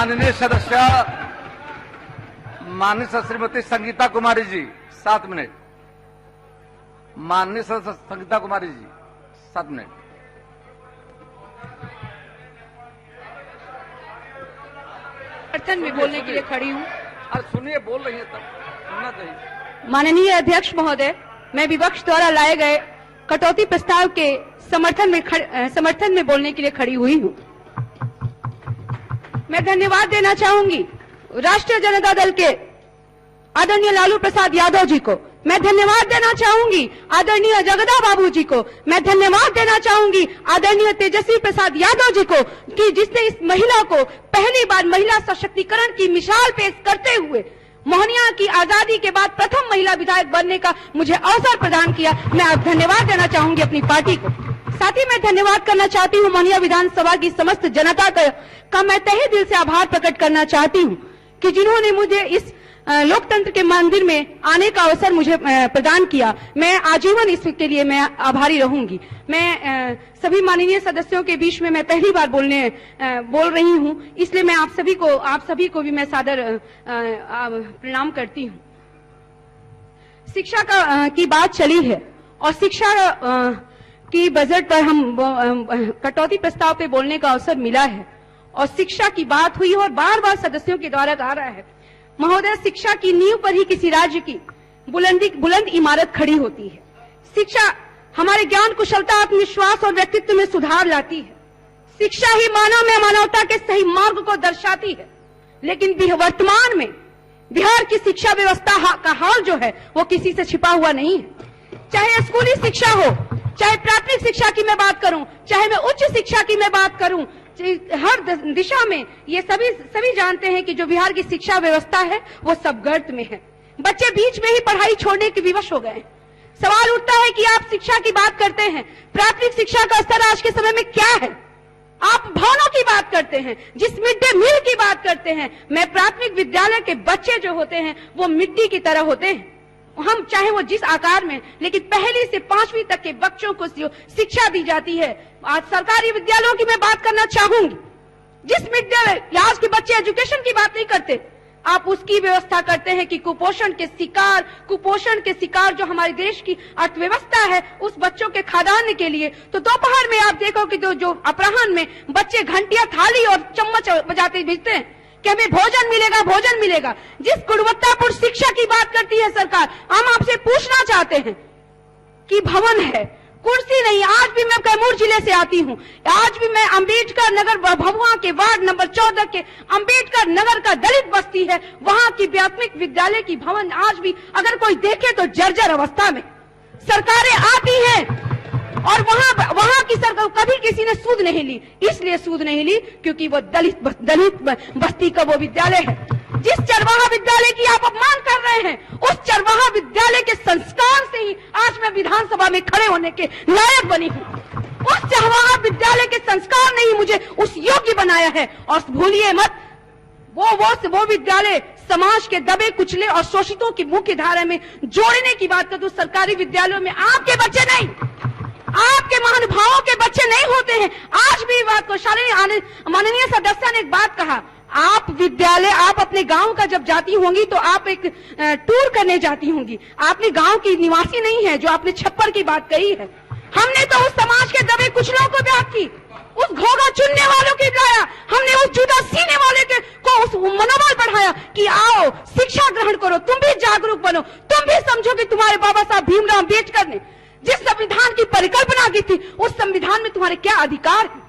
माननीय सदस्य माननीय श्रीमती संगीता कुमारी जी 7 मिनट। माननीय सदस्य संगीता कुमारी जी 7 मिनट। समर्थन में बोलने के लिए खड़ी हूँ। अरे सुनिए, बोल रही है तब सुनना चाहिए। माननीय अध्यक्ष महोदय, मैं विपक्ष द्वारा लाए गए कटौती प्रस्ताव के समर्थन में बोलने के लिए खड़ी हुई हूँ। मैं धन्यवाद देना चाहूंगी राष्ट्रीय जनता दल के आदरणीय लालू प्रसाद यादव जी को। मैं धन्यवाद देना चाहूंगी आदरणीय जगदा बाबू जी को। मैं धन्यवाद देना चाहूंगी आदरणीय तेजस्वी प्रसाद यादव जी को कि जिसने इस महिला को पहली बार महिला सशक्तिकरण की मिसाल पेश करते हुए मोहनिया की आजादी के बाद प्रथम महिला विधायक बनने का मुझे अवसर प्रदान किया। मैं धन्यवाद देना चाहूंगी अपनी पार्टी को। साथ ही मैं धन्यवाद करना चाहती हूँ मोहनिया विधानसभा की समस्त जनता का मैं तहे दिल से आभार प्रकट करना चाहती हूँ कि जिन्होंने मुझे इस लोकतंत्र के मंदिर में आने का अवसर मुझे प्रदान किया। मैं आजीवन इसके लिए मैं आभारी रहूंगी। मैं सभी माननीय सदस्यों के बीच में मैं पहली बार बोल रही हूं, इसलिए मैं आप सभी को भी मैं सादर प्रणाम करती हूं। शिक्षा की बात चली है और शिक्षा की बजट पर हम कटौती प्रस्ताव पे बोलने का अवसर मिला है और शिक्षा की बात हुई और बार-बार सदस्यों के द्वारा कहा रहा है। महोदय, शिक्षा की नींव पर ही किसी राज्य की बुलंद इमारत खड़ी होती है। शिक्षा हमारे ज्ञान, कुशलता, आत्मविश्वास और व्यक्तित्व में सुधार लाती है। शिक्षा ही मानव में मानवता के सही मार्ग को दर्शाती है। लेकिन वर्तमान में बिहार की शिक्षा व्यवस्था का हाल जो है वो किसी से छिपा हुआ नहीं है। चाहे स्कूली शिक्षा हो, चाहे प्राथमिक शिक्षा की मैं बात करूं, चाहे मैं उच्च शिक्षा की मैं बात करूं, हर दिशा में ये सभी जानते हैं कि जो बिहार की शिक्षा व्यवस्था है वो सब गर्त में है। बच्चे बीच में ही पढ़ाई छोड़ने के विवश हो गए। सवाल उठता है कि आप शिक्षा की बात करते हैं, प्राथमिक शिक्षा का स्तर आज के समय में क्या है? आप भवनों की बात करते हैं, जिस मिड डे मील की बात करते हैं। मैं प्राथमिक विद्यालय के बच्चे जो होते हैं वो मिट्टी की तरह होते हैं। हम चाहे वो जिस आकार में, लेकिन पहली से 5वीं तक के बच्चों को जो शिक्षा दी जाती है, आज सरकारी विद्यालयों की मैं बात करना चाहूंगी। जिस विद्यालय आज के बच्चे एजुकेशन की बात नहीं करते, आप उसकी व्यवस्था करते हैं कि कुपोषण के शिकार जो हमारे देश की अर्थव्यवस्था है, उस बच्चों के खाद्यान्न के लिए तो दोपहर में आप देखो कि जो अपराह्न में बच्चे घंटियां, थाली और चम्मच बजाते भेजते हैं कि हमें भोजन मिलेगा। जिस गुणवत्तापूर्ण शिक्षा की बात करती है सरकार, हम आपसे पूछना चाहते हैं कि भवन है, कुर्सी नहीं। आज भी मैं कैमूर जिले से आती हूँ, आज भी मैं अंबेडकर नगर भभुआ के वार्ड नंबर 14 के अंबेडकर नगर का दलित बस्ती है, वहाँ की प्राथमिक विद्यालय की भवन आज भी अगर कोई देखे तो जर्जर अवस्था में। सरकारें आती हैं और वहाँ की सरकार कभी किसी ने सूद नहीं ली। इसलिए सूद नहीं ली क्योंकि वो दलित बस्ती का वो विद्यालय है। जिस चरवाहा विद्यालय की आप अपमान कर रहे हैं, उस चरवाहा विद्यालय के संस्कार से ही आज मैं विधानसभा में खड़े होने के लायक बनी हूँ। उस चरवाहा विद्यालय के संस्कार ने ही मुझे उस योग्य बनाया है। और भूलिए मत, वो विद्यालय समाज के दबे कुचले और शोषितों की मुख्य धारा में जोड़ने की बात कर तो सरकारी विद्यालयों में आपके बच्चे नहीं, आपके महानुभावों के बच्चे नहीं होते हैं। आज भी बात को माननीय सदस्य ने एक बात कहा, आप अपने गांव का जब जाती होंगी तो आप एक टूर करने जाती होंगी। आपने गांव की निवासी नहीं है जो आपने छप्पर की बात कही है। हमने तो उस समाज के दबे कुचलों को बात की, उस घोगा चुनने वालों की लाया, हमने उस जूता सीने वाले को उस मनोबल बढ़ाया कि आओ शिक्षा ग्रहण करो, तुम भी जागरूक बनो, तुम भी समझो कि तुम्हारे बाबा साहब भीमराव अम्बेडकर ने जिस संविधान की परिकल्पना की थी, उस संविधान में तुम्हारे क्या अधिकार है।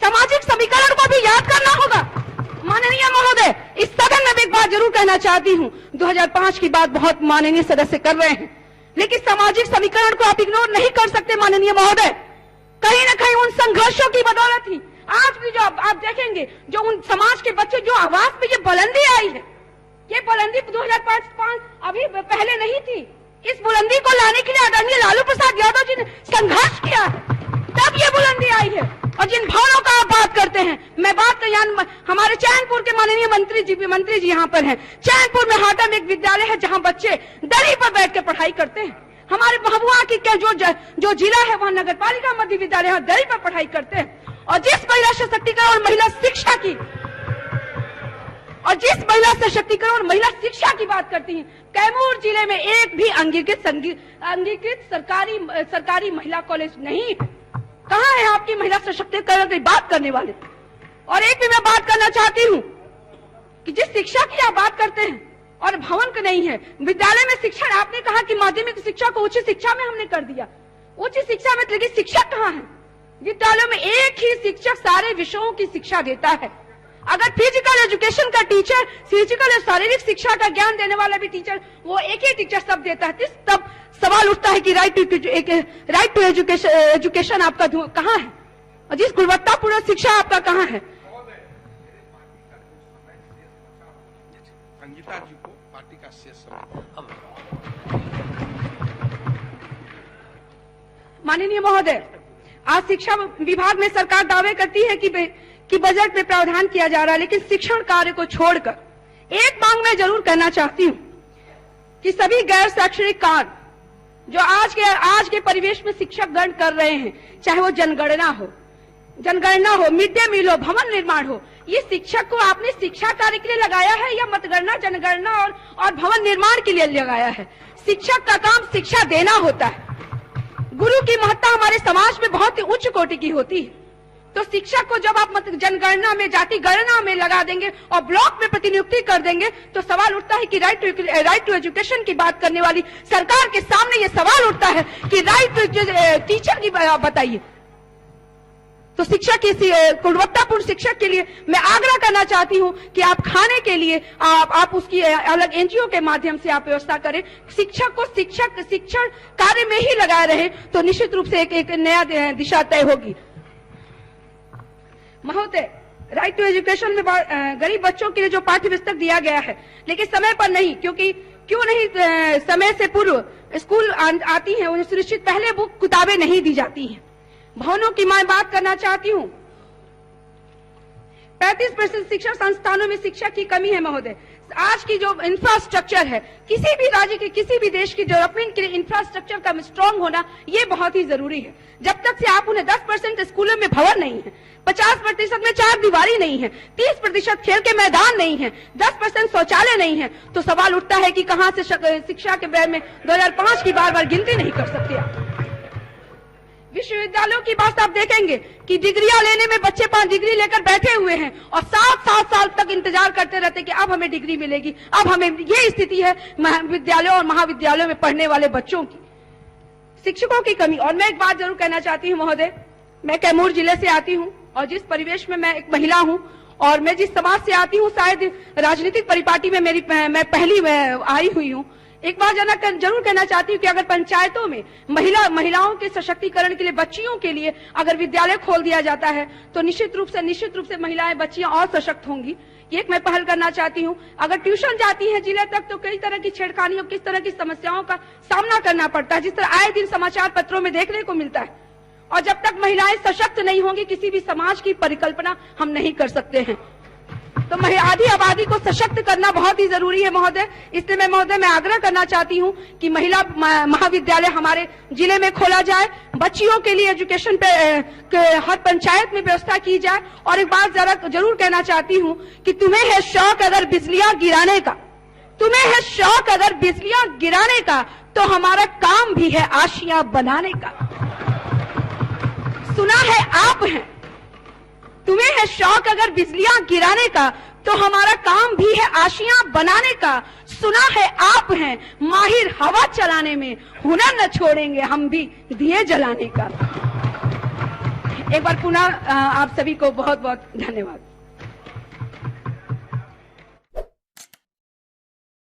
सामाजिक समीकरण को भी याद करना होगा। माननीय महोदय, इस सदन में एक बात जरूर कहना चाहती हूँ, 2005 की बात बहुत माननीय सदस्य कर रहे हैं, लेकिन सामाजिक समीकरण को आप इग्नोर नहीं कर सकते। माननीय महोदय, कहीं न कहीं उन संघर्षों की बदौलत ही आज भी जो आप देखेंगे, जो उन समाज के बच्चे जो आवाज पे ये बुलंदी आई है, ये बुलंदी 2005 अभी पहले नहीं थी। इस बुलंदी को लाने के लिए आदरणीय लालू प्रसाद यादव जी ने संघर्ष किया है, तब ये बुलंदी आई है। और जिन भवनों का आप बात करते हैं, मैं बात कर हमारे चैनपुर के माननीय मंत्री जी यहाँ पर हैं। चैनपुर में हाटा में एक विद्यालय है जहाँ बच्चे दरी पर बैठ कर पढ़ाई करते हैं। हमारे भभुआ की जो जिला है वहाँ नगर पालिका मध्य विद्यालय दरी पर पढ़ाई करते हैं। और जिस महिला सशक्तिकरण और महिला शिक्षा की और जिस महिला सशक्तिकरण और महिला शिक्षा की बात करती हैं, कैमूर जिले में एक भी अंगीकृत सरकारी महिला कॉलेज नहीं है। कहाँ है आपकी महिला सशक्तिकरण की बात करने वाले? और एक भी मैं बात करना चाहती हूँ कि जिस शिक्षा की आप बात करते हैं और भवन का नहीं है, विद्यालय में शिक्षण, आपने कहा कि माध्यमिक शिक्षा को उच्च शिक्षा में हमने कर दिया। उच्च शिक्षा में लेकिन शिक्षक कहाँ है? विद्यालयों में एक ही शिक्षक सारे विषयों की शिक्षा देता है। अगर फिजिकल एजुकेशन का टीचर, फिजिकल और शारीरिक शिक्षा का ज्ञान देने वाला भी टीचर, वो एक ही टीचर सब देता है, तब सवाल उठता है कि राइट टू एजुकेशन आपका कहाँ है और जिस गुणवत्तापूर्ण शिक्षा आपका कहाँ है? संगीता जी को पार्टी का शेष माननीय महोदय, आज शिक्षा विभाग में सरकार दावे करती है कि बजट में प्रावधान किया जा रहा है, लेकिन शिक्षण कार्य को छोड़कर एक मांग मैं जरूर करना चाहती हूँ कि सभी गैर शैक्षणिक कार्य जो आज के परिवेश में शिक्षक गण कर रहे हैं, चाहे वो जनगणना हो, मिड डे मील हो, भवन निर्माण हो, ये शिक्षक को आपने शिक्षा कार्य के लिए लगाया है या मतगणना, जनगणना और भवन निर्माण के लिए लगाया है? शिक्षक का काम शिक्षा देना होता है। गुरु की महत्ता हमारे समाज में बहुत ही उच्च कोटि की होती है। तो शिक्षक को जब आप जनगणना में, जाति गणना में लगा देंगे और ब्लॉक में प्रतिनियुक्ति कर देंगे, तो सवाल उठता है कि राइट टू एजुकेशन की बात करने वाली सरकार के सामने ये सवाल उठता है कि राइट टू टीचर की बताइए। तो शिक्षा की गुणवत्तापूर्ण शिक्षा के लिए मैं आग्रह करना चाहती हूं कि आप खाने के लिए आप उसकी अलग एनजीओ के माध्यम से आप व्यवस्था करें। शिक्षक को शिक्षण कार्य में ही लगाए रहे तो निश्चित रूप से एक नया दिशा तय होगी। महोदय, राइट टू एजुकेशन में गरीब बच्चों के लिए जो पाठ्य पुस्तक दिया गया है, लेकिन समय पर नहीं, क्यों नहीं समय से पूर्व स्कूल आती है, उन्हें सुनिश्चित पहले बुक किताबें नहीं दी जाती हैं। भवनों की मैं बात करना चाहती हूँ। 35% शिक्षा संस्थानों में शिक्षा की कमी है महोदय। आज की जो इंफ्रास्ट्रक्चर है, किसी भी राज्य के, किसी भी देश की डेवलपमेंट के लिए इंफ्रास्ट्रक्चर का स्ट्रांग होना ये बहुत ही जरूरी है। जब तक से आप उन्हें 10% स्कूलों में भवन नहीं है, 50% में चार दीवारी नहीं है, 30% खेल के मैदान नहीं है, 10% शौचालय नहीं है, तो सवाल उठता है कि कहां से शिक्षा के बारे में 2005 की बार गिनती नहीं कर सकते आप। विश्वविद्यालयों की बात आप देखेंगे कि डिग्रियां लेने में बच्चे 5 डिग्री लेकर बैठे हुए हैं और 7 साल तक इंतजार करते रहते कि अब हमें डिग्री मिलेगी, अब हमें। ये स्थिति है विद्यालयों और महाविद्यालयों में पढ़ने वाले बच्चों की। शिक्षकों की कमी। और मैं एक बात जरूर कहना चाहती हूँ महोदय, मैं कैमूर जिले से आती हूँ और जिस परिवेश में मैं एक महिला हूँ और मैं जिस समाज से आती हूँ, शायद राजनीतिक परिपाटी में मैं पहली आई हुई हूँ। एक बात जरूर कहना चाहती हूँ कि अगर पंचायतों में महिलाओं के सशक्तिकरण के लिए, बच्चियों के लिए अगर विद्यालय खोल दिया जाता है तो निश्चित रूप से महिलाएं, बच्चियां और सशक्त होंगी। ये एक मैं पहल करना चाहती हूँ। अगर ट्यूशन जाती है जिले तक तो कई तरह की छेड़खानी और किस तरह की समस्याओं का सामना करना पड़ता है, जिस तरह आए दिन समाचार पत्रों में देखने को मिलता है। और जब तक महिलाएं सशक्त नहीं होंगी, किसी भी समाज की परिकल्पना हम नहीं कर सकते हैं। तो आधी आबादी को सशक्त करना बहुत ही जरूरी है महोदय। इसलिए मैं आग्रह करना चाहती हूँ कि महिला महाविद्यालय हमारे जिले में खोला जाए, बच्चियों के लिए एजुकेशन पे हर पंचायत में व्यवस्था की जाए। और एक बात जरूर कहना चाहती हूँ कि तुम्हें है शौक अगर बिजलियां गिराने का, तुम्हें है शौक अगर बिजलियां गिराने का, तो हमारा काम भी है आशियां बनाने का। सुना है आप हैं, तुम्हें है शौक अगर बिजलियां गिराने का, तो हमारा काम भी है आशियां बनाने का। सुना है आप हैं माहिर हवा चलाने में, हुनर न छोड़ेंगे हम भी दिए जलाने का। एक बार पुनः आप सभी को बहुत बहुत धन्यवाद।